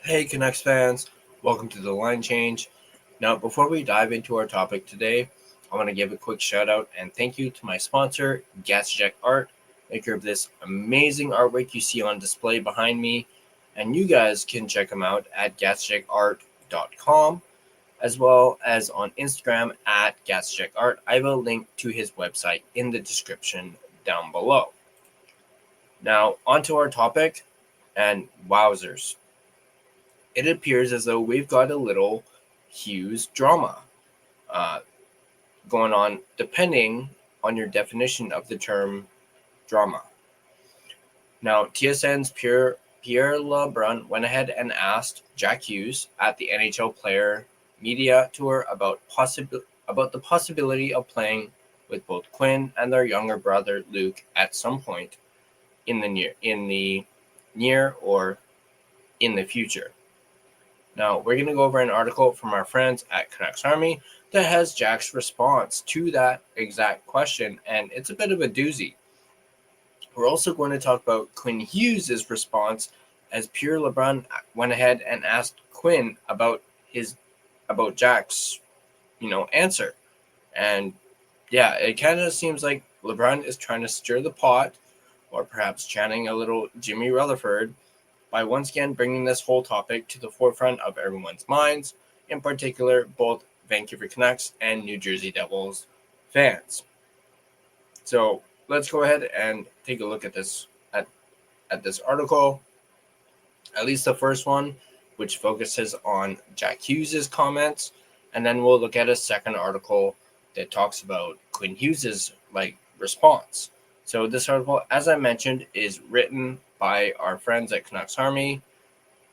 Hey Canucks fans, welcome to the line change. Now, before we dive into our topic today, I want to give a quick shout out and thank you to my sponsor, Gassy Jack Art, maker of this amazing artwork you see on display behind me. And you guys can check him out at gassjackart.com as well as on Instagram at gassjackart. I will link to his website in the description down below. Now, onto our topic, and wowzers. It appears as though we've got a little Hughes drama uh, going on, depending on your definition of the term drama. Now, TSN's Pierre LeBrun went ahead and asked Jack Hughes at the NHL Player Media Tour about the possibility of playing with both Quinn and their younger brother Luke at some point in the near or in the future. Now, we're going to go over an article from our friends at Canucks Army that has Jack's response to that exact question, and it's a bit of a doozy. We're also going to talk about Quinn Hughes' response as Pierre LeBrun went ahead and asked Quinn about Jack's, answer. And yeah, it kind of seems like LeBrun is trying to stir the pot, or perhaps chanting a little Jimmy Rutherford, by once again bringing this whole topic to the forefront of everyone's minds, in particular both Vancouver Canucks and New Jersey Devils fans. So let's go ahead and take a look at this at this article, at least the first one, which focuses on Jack Hughes' comments, and then we'll look at a second article that talks about Quinn Hughes' response. So this article, as I mentioned, is written by our friends at Canucks Army.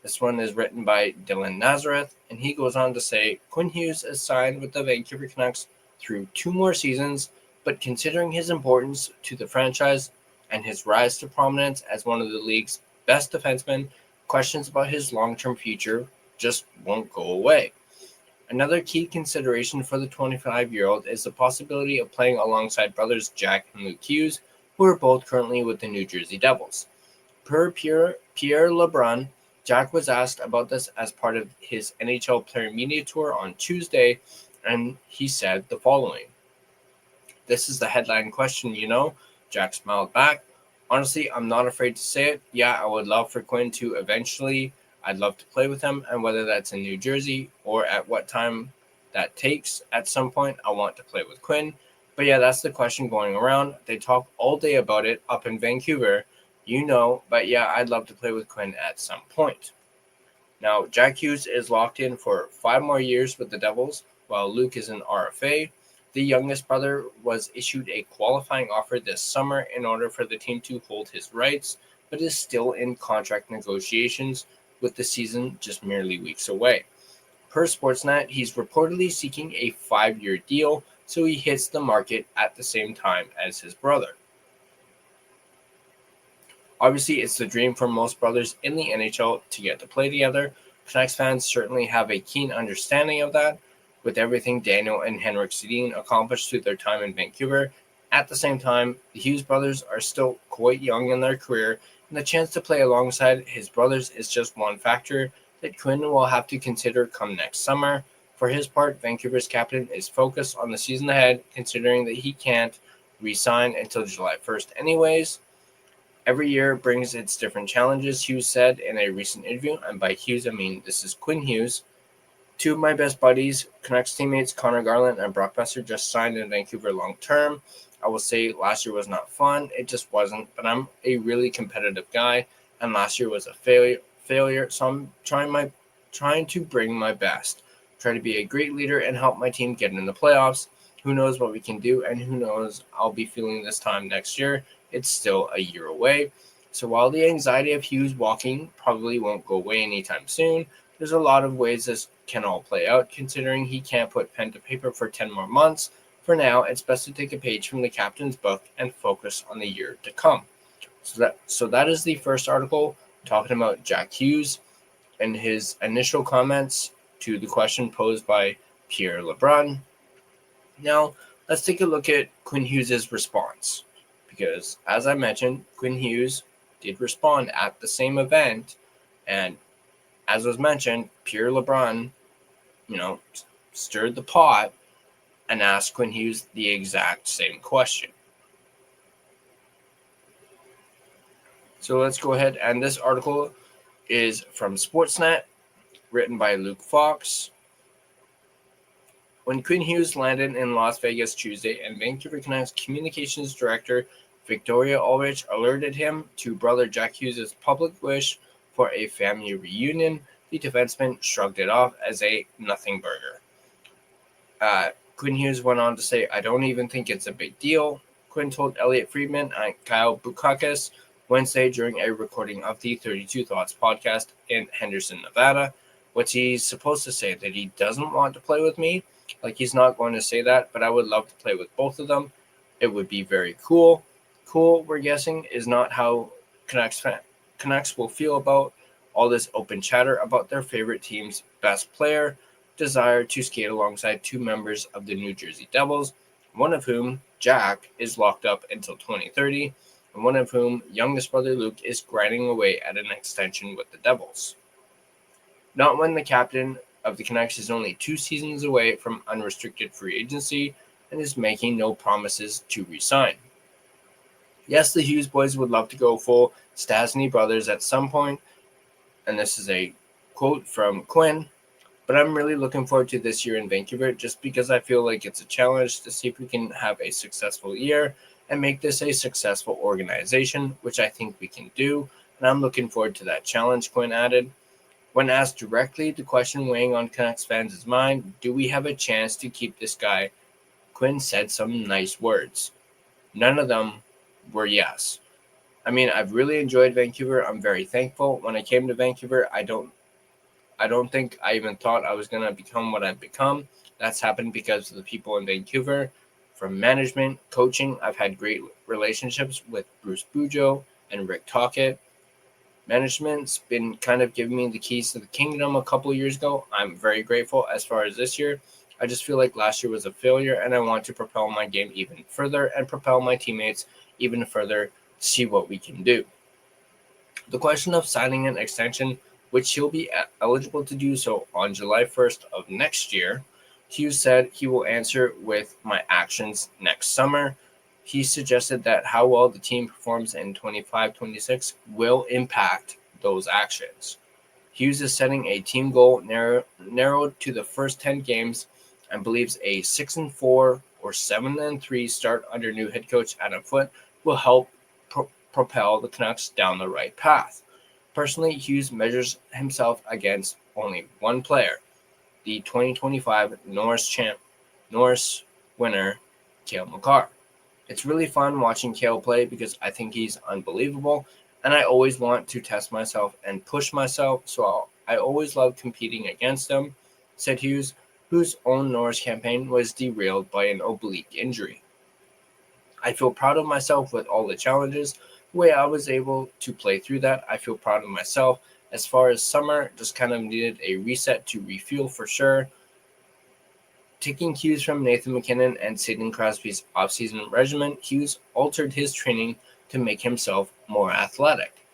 This one is written by Dylan Nazareth, and he goes on to say, Quinn Hughes is signed with the Vancouver Canucks through 2 more seasons, but considering his importance to the franchise and his rise to prominence as one of the league's best defensemen, questions about his long-term future just won't go away. Another key consideration for the 25-year-old is the possibility of playing alongside brothers Jack and Luke Hughes, who are both currently with the New Jersey Devils. Per Pierre LeBrun, Jack was asked about this as part of his NHL Player Media Tour on Tuesday, and he said the following. This is the headline question, Jack smiled back. Honestly, I'm not afraid to say it. Yeah, I would love for Quinn to eventually. I'd love to play with him, and whether that's in New Jersey or at what time that takes, at some point, I want to play with Quinn. But yeah, that's the question going around. They talk all day about it up in Vancouver, but yeah, I'd love to play with Quinn at some point. Now, Jack Hughes is locked in for 5 more years with the Devils, while Luke is an RFA. The youngest brother was issued a qualifying offer this summer in order for the team to hold his rights, but is still in contract negotiations, with the season just merely weeks away. Per Sportsnet, he's reportedly seeking a 5-year deal, so he hits the market at the same time as his brother. Obviously, it's the dream for most brothers in the NHL to get to play together. Canucks fans certainly have a keen understanding of that, with everything Daniel and Henrik Sedin accomplished through their time in Vancouver. At the same time, the Hughes brothers are still quite young in their career, and the chance to play alongside his brothers is just one factor that Quinn will have to consider come next summer. For his part, Vancouver's captain is focused on the season ahead, considering that he can't re-sign until July 1st anyways. Every year brings its different challenges, Hughes said in a recent interview, and by Hughes I mean this is Quinn Hughes. 2 of my best buddies, Canucks teammates Connor Garland and Brock Besser, just signed in Vancouver long term. I will say last year was not fun, it just wasn't, but I'm a really competitive guy, and last year was a failure, so I'm trying to bring my best, try to be a great leader and help my team get in the playoffs. Who knows what we can do, and who knows I'll be feeling this time next year. It's still a year away. So while the anxiety of Hughes walking probably won't go away anytime soon, there's a lot of ways this can all play out, considering he can't put pen to paper for 10 more months. For now, it's best to take a page from the captain's book and focus on the year to come. So that is the first article talking about Jack Hughes and his initial comments to the question posed by Pierre LeBrun. Now, let's take a look at Quinn Hughes' response, because as I mentioned, Quinn Hughes did respond at the same event, and as was mentioned, Pierre LeBrun, stirred the pot and asked Quinn Hughes the exact same question. So let's go ahead, and this article is from Sportsnet, written by Luke Fox. When Quinn Hughes landed in Las Vegas Tuesday and Vancouver Canucks communications director Victoria Ulrich alerted him to brother Jack Hughes' public wish for a family reunion, the defenseman shrugged it off as a nothing burger. Quinn Hughes went on to say, "I don't even think it's a big deal," Quinn told Elliot Friedman and Kyle Bukakis Wednesday during a recording of the 32 Thoughts podcast in Henderson, Nevada. What's he supposed to say? That he doesn't want to play with me? Like, he's not going to say that, but I would love to play with both of them. It would be very cool. Cool, we're guessing, is not how Canucks will feel about all this open chatter about their favorite team's best player, desire to skate alongside two members of the New Jersey Devils, one of whom, Jack, is locked up until 2030, and one of whom, youngest brother Luke, is grinding away at an extension with the Devils. Not when the captain of the Canucks is only 2 seasons away from unrestricted free agency and is making no promises to resign. Yes, the Hughes boys would love to go full Stastny brothers at some point, and this is a quote from Quinn, but I'm really looking forward to this year in Vancouver just because I feel like it's a challenge to see if we can have a successful year and make this a successful organization, which I think we can do, and I'm looking forward to that challenge, Quinn added. When asked directly the question weighing on Canucks fans' mind, do we have a chance to keep this guy, Quinn said some nice words. None of them were yes. I mean, I've really enjoyed Vancouver. I'm very thankful. When I came to Vancouver, I don't think I even thought I was going to become what I've become. That's happened because of the people in Vancouver. From management, coaching, I've had great relationships with Bruce Bujo and Rick Tocchet. Management's been kind of giving me the keys to the kingdom a couple of years ago. I'm very grateful. As far as this year, I just feel like last year was a failure, and I want to propel my game even further and propel my teammates even further to see what we can do. The question of signing an extension, which he'll be eligible to do so on July 1st of next year, Hughes said he will answer with my actions next summer. He suggested that how well the team performs in 25-26 will impact those actions. Hughes is setting a team goal narrowed to the first 10 games and believes a 6-4 or 7-3 start under new head coach Adam Foote will help propel the Canucks down the right path. Personally, Hughes measures himself against only one player, the 2025 Norris winner, Cale Makar. It's really fun watching Cale play because I think he's unbelievable, and I always want to test myself and push myself, so I always love competing against him, said Hughes, whose own Norris campaign was derailed by an oblique injury. I feel proud of myself with all the challenges, the way I was able to play through that. I feel proud of myself. As far as summer, just kind of needed a reset to refuel for sure. Taking cues from Nathan MacKinnon and Sidney Crosby's offseason regimen, Hughes altered his training to make himself more athletic.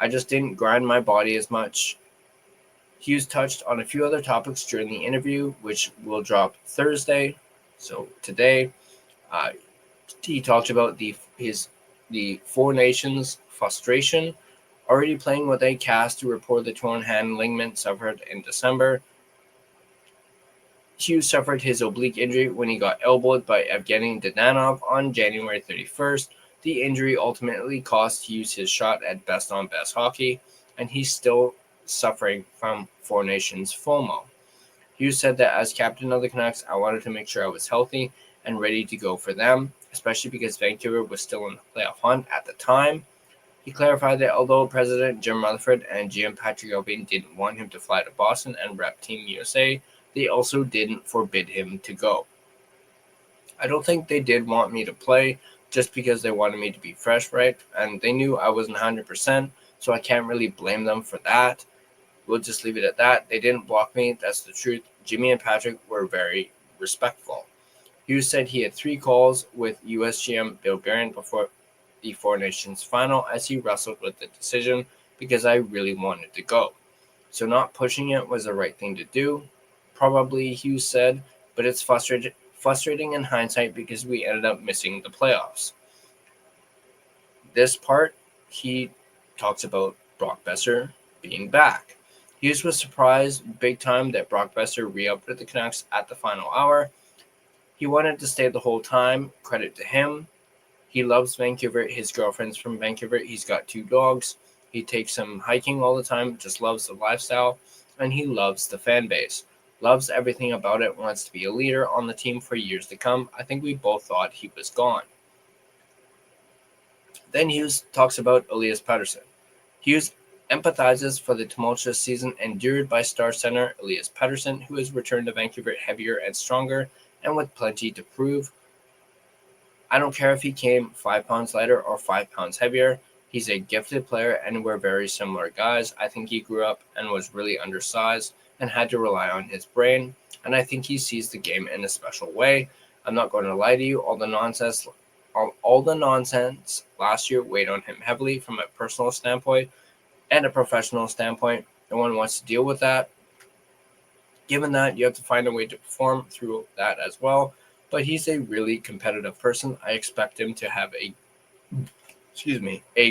I just didn't grind my body as much. Hughes touched on a few other topics during the interview, which will drop Thursday. So today, he talked about the Four Nations frustration, already playing with a cast to report the torn hand ligament suffered in December. Hughes suffered his oblique injury when he got elbowed by Evgeny Dananov on January 31st. The injury ultimately cost Hughes his shot at Best on Best Hockey, and he's still suffering from Four Nations FOMO. Hughes said that as captain of the Canucks, I wanted to make sure I was healthy and ready to go for them, especially because Vancouver was still in the playoff hunt at the time. He clarified that although President Jim Rutherford and GM Patrick Allvin didn't want him to fly to Boston and rep Team USA, they also didn't forbid him to go. I don't think they did want me to play just because they wanted me to be fresh, right? And they knew I wasn't 100%, so I can't really blame them for that. We'll just leave it at that. They didn't block me. That's the truth. Jimmy and Patrick were very respectful. Hughes said he had 3 calls with US GM Bill Guerin before the Four Nations final as he wrestled with the decision because I really wanted to go. So not pushing it was the right thing to do, probably Hughes said, but it's frustrating in hindsight because we ended up missing the playoffs. This part, he talks about Brock Besser being back. Hughes was surprised big time that Brock Besser re-upped with the Canucks at the final hour. He wanted to stay the whole time, credit to him. He loves Vancouver. His girlfriend's from Vancouver. He's got 2 dogs. He takes them hiking all the time, just loves the lifestyle, and he loves the fan base. Loves everything about it, wants to be a leader on the team for years to come. I think we both thought he was gone. Then Hughes talks about Elias Pettersson. Hughes empathizes for the tumultuous season endured by star center Elias Pettersson, who has returned to Vancouver heavier and stronger and with plenty to prove. I don't care if he came 5 pounds lighter or 5 pounds heavier. He's a gifted player, and we're very similar guys. I think he grew up and was really undersized and had to rely on his brain, and I think he sees the game in a special way. I'm not going to lie to you. All the nonsense last year weighed on him heavily from a personal standpoint and a professional standpoint. No one wants to deal with that. Given that, you have to find a way to perform through that as well. But he's a really competitive person. I expect him to have a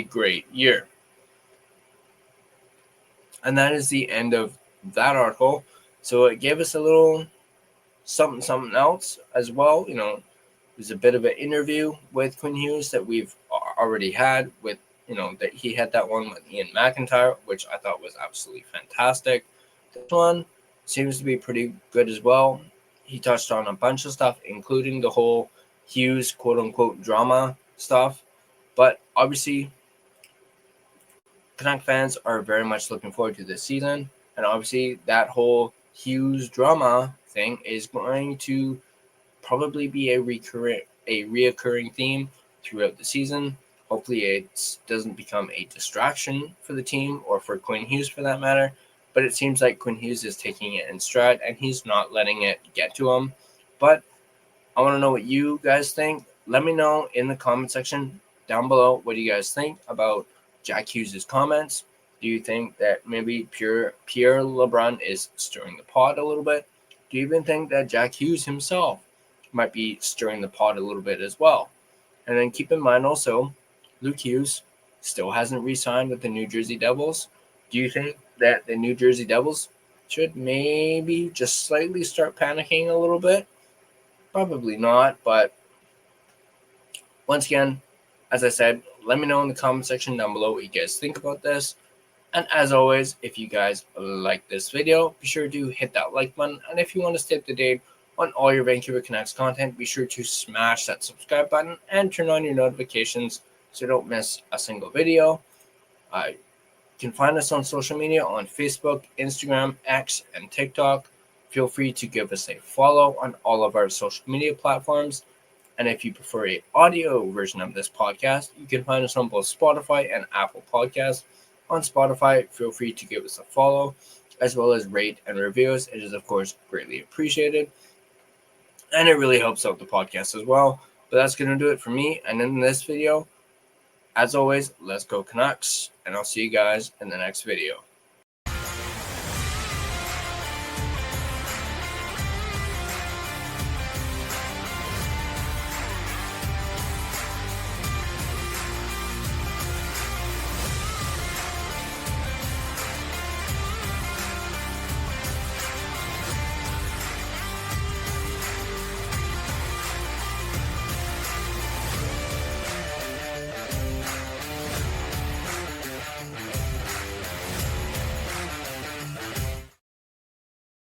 great year. And that is the end of that article. So it gave us a little something else as well. It was a bit of an interview with Quinn Hughes that we've already had with, that he had that one with Ian McIntyre, which I thought was absolutely fantastic. This one seems to be pretty good as well. He touched on a bunch of stuff, including the whole Hughes quote-unquote drama stuff. But obviously, Canuck fans are very much looking forward to this season. And obviously, that whole Hughes drama thing is going to probably be a reoccurring theme throughout the season. Hopefully, it doesn't become a distraction for the team or for Quinn Hughes for that matter. But it seems like Quinn Hughes is taking it in stride and he's not letting it get to him. But I want to know what you guys think. Let me know in the comment section down below what do you guys think about Jack Hughes' comments. Do you think that maybe Pierre LeBrun is stirring the pot a little bit? Do you even think that Jack Hughes himself might be stirring the pot a little bit as well? And then keep in mind also, Luke Hughes still hasn't re-signed with the New Jersey Devils. Do you think that the New Jersey Devils should maybe just slightly start panicking a little bit? Probably not, but once again, as I said, let me know in the comment section down below what you guys think about this. And as always, if you guys like this video, be sure to hit that like button. And if you want to stay up to date on all your Vancouver Canucks content, be sure to smash that subscribe button and turn on your notifications so you don't miss a single video. You can find us on social media on Facebook, Instagram, X, and TikTok. Feel free to give us a follow on all of our social media platforms. And if you prefer an audio version of this podcast, you can find us on both Spotify and Apple Podcasts. On Spotify, feel free to give us a follow, as well as rate and review us. It is, of course, greatly appreciated. And it really helps out the podcast as well. But that's going to do it for me. And in this video, as always, let's go Canucks. And I'll see you guys in the next video.